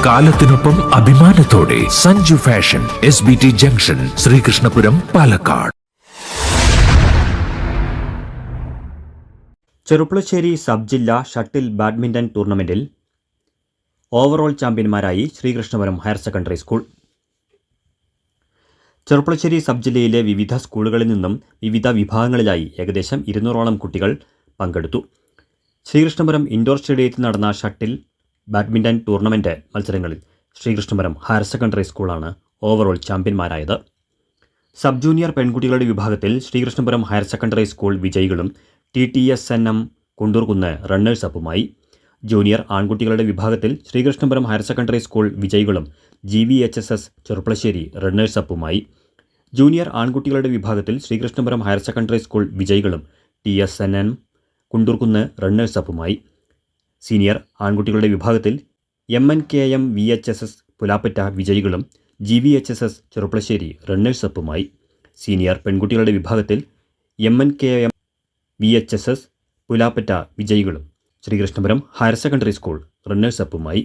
കാലത്തിനൊപ്പം അഭിമാനത്തോടെ Sanju fashion SBT junction, Sreekrishnapuram, Palakkad. Cherpulassery sub ജില്ലാ shuttle badminton ടൂർണമെൻറ്റിൽ ഓവറോൾ ചാമ്പ്യന്മാരായി Sreekrishnapuram higher secondary school. Cherpulassery sub ജില്ലയിലെ വിവിധ സ്കൂളുകളിൽ നിന്നും വിവിധ വിഭാഗങ്ങളിലായി ഏകദേശം 200ഓളം കുട്ടികൾ പങ്കെടുത്തു. ശ്രീകൃഷ്ണപുരം ഇൻഡോർ സ്റ്റേഡിയത്തിൽ നടന്ന ഷട്ടിൽ ബാഡ്മിൻ്റൺ ടൂർണമെൻറ്റ് മത്സരങ്ങളിൽ ശ്രീകൃഷ്ണപുരം ഹയർ സെക്കൻഡറി സ്കൂളാണ് ഓവറോൾ ചാമ്പ്യന്മാരായത്. സബ് ജൂനിയർ പെൺകുട്ടികളുടെ വിഭാഗത്തിൽ ശ്രീകൃഷ്ണപുരം ഹയർ സെക്കൻഡറി സ്കൂൾ വിജയികളും TTSNM കുണ്ടൂർകുന്ന് റണ്ണേഴ്സ് അപ്പുമായി. ജൂനിയർ ആൺകുട്ടികളുടെ വിഭാഗത്തിൽ ശ്രീകൃഷ്ണപുരം ഹയർ സെക്കൻഡറി സ്കൂൾ വിജയികളും GVHSS ചെറുപ്പുളശ്ശേരി റണ്ണേഴ്സ് അപ്പുമായി. ജൂനിയർ ആൺകുട്ടികളുടെ വിഭാഗത്തിൽ ശ്രീകൃഷ്ണപുരം ഹയർ സെക്കൻഡറി സ്കൂൾ വിജയികളും TSNM കുണ്ടൂർകുന്ന് റണ്ണേഴ്സ് അപ്പുമായി. സീനിയർ ആൺകുട്ടികളുടെ വിഭാഗത്തിൽ MNKM VHSS പുലാപ്പറ്റ വിജയികളും GVHSS ചെറുപ്പുളശ്ശേരി റണ്ണേഴ്സ് അപ്പുമായി. സീനിയർ പെൺകുട്ടികളുടെ വിഭാഗത്തിൽ MNKM VHSS പുലാപ്പറ്റ വിജയികളും Sreekrishnapuram higher secondary school runners അപ്പുമായി.